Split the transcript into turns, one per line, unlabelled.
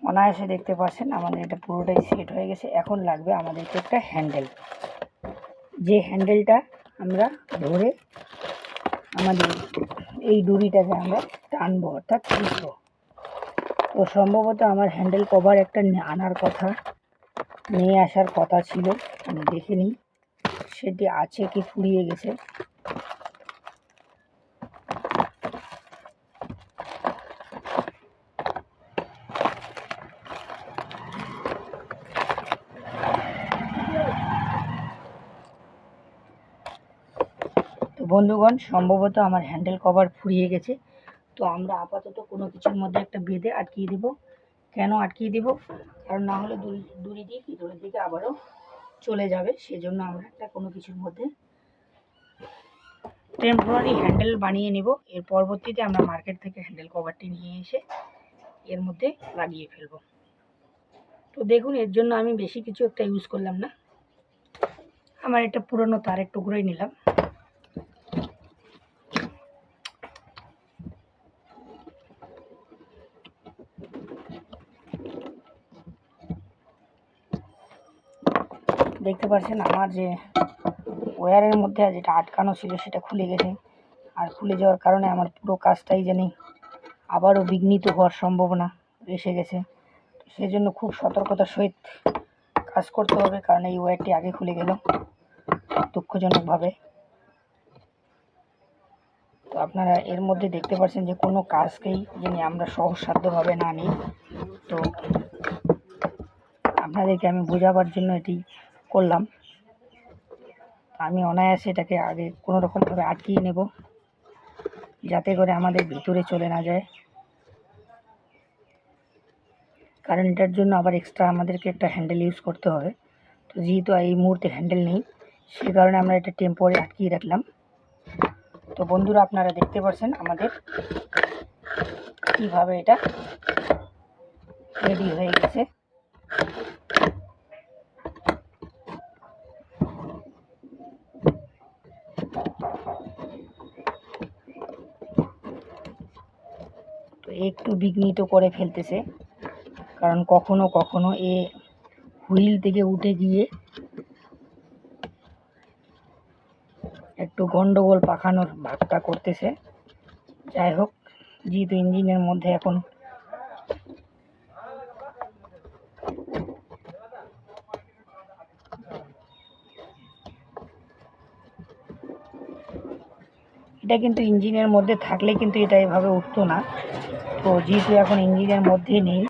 অনায়াসে দেখতে পাচ্ছেন আমাদের এটা পুরোটাই সেট হয়ে গেছে। এখন লাগবে আমাদেরকে একটা হ্যান্ডেল, যে হ্যান্ডেলটা আমরা ধরে আমাদের এই দড়িটাকে আমরা টানবো অর্থাৎ টিপবো। তো সম্ভবত আমার হ্যান্ডেল কভার একটা আনার কথা, নিয়ে আসার কথা ছিল, আমি দেখে নিই সেটি আছে কি ফুরিয়ে গেছে। তো বন্ধুগণ, সম্ভবত আমার হ্যান্ডেল কভার ফুরিয়ে গেছে। তো আমরা আপাতত কোনো কিছুর মধ্যে একটা বেঁধে আটকিয়ে দেব। কেন আটকিয়ে দেব? কারণ না হলে দড়ি দিয়ে ভিতরের দিকে আবারও চলে যাবে। সেজন্য আমরা একটা কোনো কিছুর মধ্যে টেম্পোরারি হ্যান্ডেল বানিয়ে নেব। এর পরবর্তীতে আমরা মার্কেট থেকে হ্যান্ডেল কভারটি নিয়ে এসে এর মধ্যে লাগিয়ে ফেলব। তো দেখুন, এর জন্য আমি বেশি কিছু একটা ইউজ করলাম না, আমার একটা পুরনো তারের টুকরোই নিলাম। দেখতে পাচ্ছেন আমার যে ওয়্যারের মধ্যে যেটা আটকানো ছিল সেটা খুলে গেছে, আর খুলে যাওয়ার কারণে আমার পুরো কাজটাই জানি আবারও বিঘ্নিত হওয়ার সম্ভাবনা এসে গেছে। সেজন্য খুব সতর্কতার সহিত কাজ করতে হবে, কারণ এই ওয়্যারটি আগে খুলে গেল দুঃখজনকভাবে। তো আপনারা এর মধ্যে দেখতে পাচ্ছেন যে কোনো কাজকেই যেন আমরা সহজসাধ্যভাবে না নিই। তো আপনাদেরকে আমি বোঝাবার জন্য এটি করলাম। আমি অনায়াসে এটাকে আগে কোনো রকমভাবে আটকিয়ে নেব, যাতে করে আমাদের ভিতরে চলে না যায়, কারণ এটার জন্য আবার এক্সট্রা আমাদেরকে একটা হ্যান্ডেল ইউজ করতে হবে। তো যেহেতু এই মুহূর্তে হ্যান্ডেল নেই, সে কারণে আমরা এটা টেম্পোরারি আটকিয়ে রাখলাম। তো বন্ধুরা, আপনারা দেখতে পাচ্ছেন আমাদের কীভাবে এটা রেডি হয়ে গেছে। তো একটু বিঘ্নিত করে ফেলতেছে, কারণ কখনো কখনো এ হুইল থেকে উঠে গিয়ে একটু গন্ডগোল পাকানোর ভাগটা করতেছে। যাই হোক, যেহেতু ইঞ্জিনের মধ্যে এখন এটা কিন্তু ইঞ্জিনের মধ্যে থাকলে কিন্তু এটা এভাবে উঠতো না। তো যেহেতু এখন ইঞ্জিনের মধ্যে নেই,